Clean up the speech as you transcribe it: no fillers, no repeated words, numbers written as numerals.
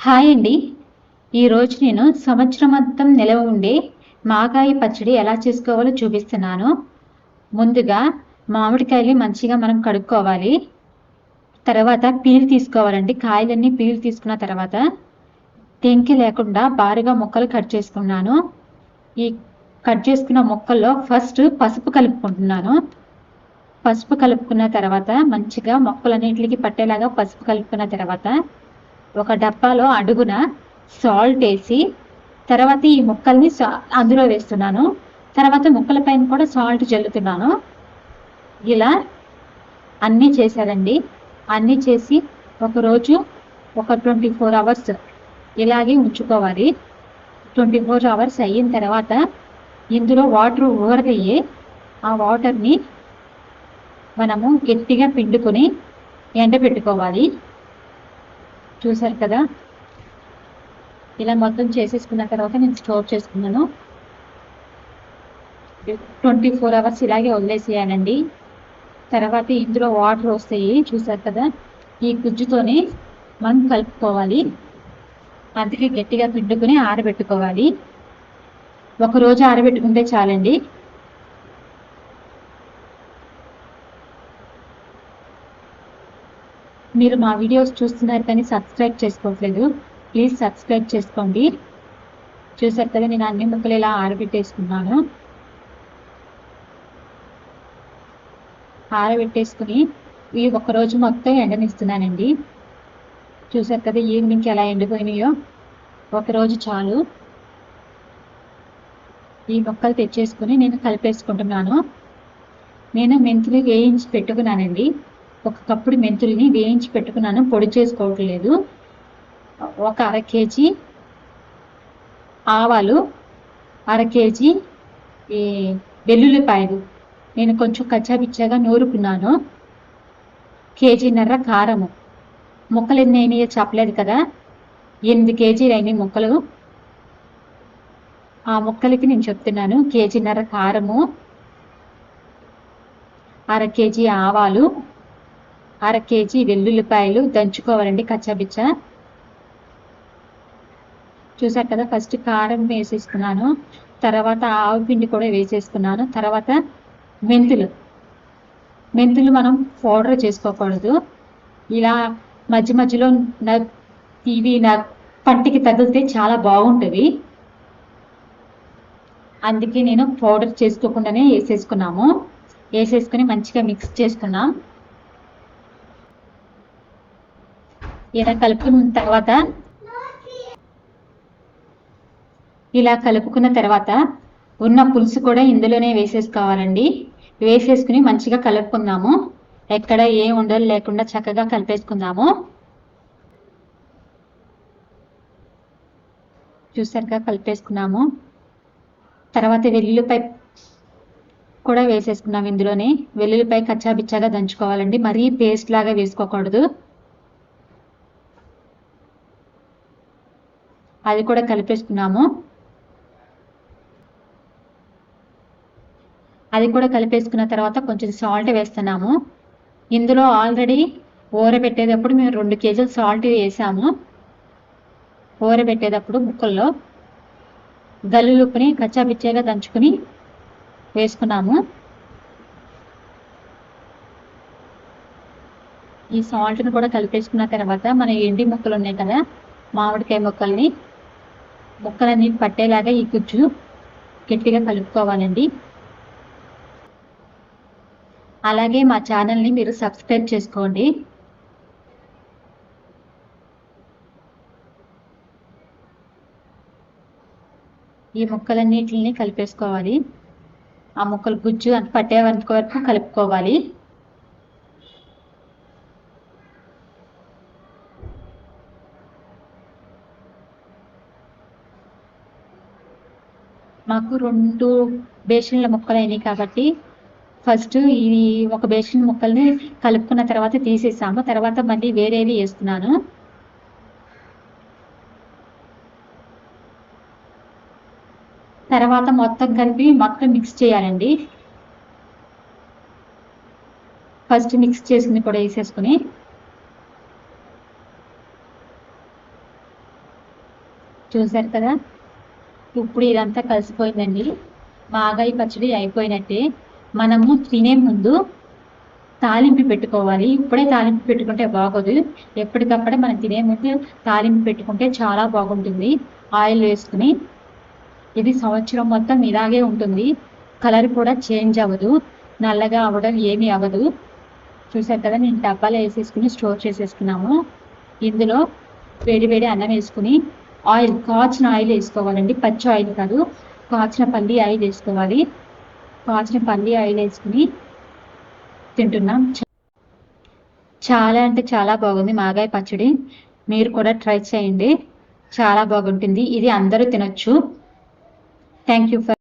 Hi అండి. ఈరోజు నేను సంవత్సరమంతం నిలవ ఉండే మాగాయి పచ్చడి ఎలా చేసుకోవాలో చూపిస్తున్నాను. ముందుగా మామిడికాయలు మంచిగా మనం కడుక్కోవాలి. తర్వాత పీల్ తీసుకోవాలండి. కాయలన్నీ పీల్ తీసుకున్న తర్వాత టెంకి లేకుండా బారుగా ముక్కలు కట్ చేసుకున్నాను. ఈ కట్ చేసుకున్న ముక్కల్లో ఫస్ట్ పసుపు కలుపుకుంటున్నాను. పసుపు కలుపుకున్న తర్వాత మంచిగా ముక్కలన్నిటికి పట్టేలాగా పసుపు కలుపుకున్న తర్వాత ఒక డబ్బాలో అడుగున సాల్ట్ వేసి తర్వాత ఈ ముక్కల్ని అందులో వేస్తున్నాను. తర్వాత ముక్కల పైన కూడా సాల్ట్ జల్లుతున్నాను. ఇలా అన్నీ చేశారండి. అన్నీ చేసి ఒకరోజు ఒక 24 అవర్స్ ఇలాగే ఉంచుకోవాలి. 24 అవర్స్ అయిన తర్వాత ఇందులో వాటర్ ఊరగయ్యి ఆ వాటర్ని మనము గట్టిగా పిండుకొని ఎండబెట్టుకోవాలి. చూసారు కదా, ఇలా మొత్తం చేసేసుకున్న తర్వాత నేను స్టోర్ చేసుకున్నాను. 24 అవర్స్ ఇలాగే వదిలేసేయాలండి. తర్వాత ఇందులో వాటర్ వస్తాయి, చూసారు కదా. ఈ గుజ్జుతోని మనం కలుపుకోవాలి. అందుకే గట్టిగా పిండుకొని ఆరబెట్టుకోవాలి. ఒకరోజు ఆరబెట్టుకుంటే చాలండి. మీరు మా వీడియోస్ చూస్తున్నారు కానీ సబ్స్క్రైబ్ చేసుకోవట్లేదు. ప్లీజ్ సబ్స్క్రైబ్ చేసుకోండి. చూసారు కదా, నేను అన్ని ముక్కలు ఇలా ఆరబెట్టేసుకున్నాను. ఆరబెట్టేసుకుని ఈ ఒక్కరోజు మొత్తం ఎండనిస్తున్నానండి. చూసారు కదా, ఈవినింగ్కి ఎలా ఎండిపోయినాయో. ఒకరోజు చాలు. ఈ ముక్కలు తెచ్చేసుకుని నేను కలిపేసుకుంటున్నాను. నేను మెంతులు వేయించి పెట్టుకున్నానండి. ఒక కప్పుడు మెంతుల్ని వేయించి పెట్టుకున్నాను, పొడి చేసుకోవట్లేదు. ఒక 1/2 కేజీ ఆవాలు, 1/2 కేజీ ఈ వెల్లుల్లిపాయలు నేను కొంచెం కచ్చాపిచ్చాగా నూరుకున్నాను. 1.5 కేజీన్నర కారము. ముక్కలు ఎన్ని అయినాయో చెప్పలేదు కదా, 8 కేజీలు అయినాయి ముక్కలు. ఆ ముక్కలకి నేను చెప్తున్నాను. 1.5 కేజీన్నర కారము, 1/2 కేజీ ఆవాలు, 1/2 కేజీ వెల్లుల్లిపాయలు దంచుకోవాలండి కచ్చాపిచ్చా. చూసారు కదా, ఫస్ట్ కారం వేసేసుకున్నాను. తర్వాత ఆవు పిండి కూడా వేసేసుకున్నాను. తర్వాత మెంతులు మనం పౌడర్ చేసుకోకూడదు. ఇలా మధ్య మధ్యలో ఇవి పంటికి తగిలితే చాలా బాగుంటుంది. అందుకే నేను పౌడర్ చేసుకోకుండానే వేసేసుకుని మంచిగా మిక్స్ చేసుకున్నాం. ఇలా కలుపుకున్న తర్వాత ఉన్న పులుసు కూడా ఇందులోనే వేసేసుకోవాలండి. వేసేసుకుని మంచిగా కలుపుకుందాము. ఎక్కడ ఏ ఉండలు లేకుండా చక్కగా కలిపేసుకుందాము. చూసారుగా కలిపేసుకున్నాము. తర్వాత వెల్లుల్లిపాయ కూడా వేసేసుకున్నాము ఇందులోనే. వెల్లుల్లిపాయ కచ్చాబిచ్చాగా దంచుకోవాలండి, మరీ పేస్ట్ లాగా వేసుకోకూడదు. అది కూడా కలిపేసుకున్నాము. అది కూడా కలిపేసుకున్న తర్వాత కొంచెం సాల్ట్ వేస్తున్నాము. ఇందులో ఆల్రెడీ ఊరబెట్టేటప్పుడు మేము 2 కేజీలు సాల్ట్ వేసాము. ఊరబెట్టేటప్పుడు ముక్కల్లో గల్లులుప్పుని కచ్చాపిచ్చాగా దంచుకుని వేసుకున్నాము. ఈ సాల్ట్ని కూడా కలిపేసుకున్న తర్వాత మన ఎండి ముక్కలు ఉన్నాయి కదా, మామిడికాయ ముక్కలన్నీ పట్టేలాగా ఈ గుజ్జు గట్టిగా కలుపుకోవాలండి. అలాగే మా ఛానల్ని మీరు సబ్స్క్రైబ్ చేసుకోండి. ఈ ముక్కలన్నిటిని కలిపేసుకోవాలి. ఆ ముక్కలు గుజ్జు అంత పట్టే వరకు కలుపుకోవాలి. మాకు 2 బేషన్ల ముక్కలు అయినాయి కాబట్టి ఫస్ట్ ఇది ఒక బేషన్ ముక్కల్ని కలుపుకున్న తర్వాత తీసేసాము. తర్వాత మళ్ళీ వేరేవి వేస్తున్నాను. తర్వాత మొత్తం కలిపి మిక్స్ చేయాలండి. ఫస్ట్ మిక్స్ చేసింది కూడా వేసేసుకుని చూసారు కదా, ఇప్పుడు ఇదంతా కలిసిపోయిందండి. మాగాయ పచ్చడి అయిపోయినట్టే. మనము తినే ముందు తాలింపు పెట్టుకోవాలి. ఇప్పుడే తాలింపు పెట్టుకుంటే బాగోదు. ఎప్పటికప్పుడే మనం తినే ముందు తాలింపు పెట్టుకుంటే చాలా బాగుంటుంది. ఆయిల్ వేసుకుని ఇది సంవత్సరం మొత్తం ఇలాగే ఉంటుంది. కలర్ కూడా చేంజ్ అవ్వదు, నల్లగా అవ్వడం ఏమీ అవ్వదు. చూసారు కదా, నేను డబ్బాలో వేసేసుకుని స్టోర్ చేసేసుకున్నాము. ఇందులో వేడి వేడి అన్నం వేసుకుని ఆయిల్, కాచిన ఆయిల్ వేసుకోవాలండి, పచ్చి ఆయిల్ కాదు, కాచిన పల్లి ఆయిల్ వేసుకోవాలి. కాచిన పల్లి ఆయిల్ వేసుకుని తింటున్నాం. చాలా అంటే చాలా బాగుంది మాగాయ పచ్చడి. మీరు కూడా ట్రై చేయండి, చాలా బాగుంటుంది. ఇది అందరూ తినొచ్చు. Thank you for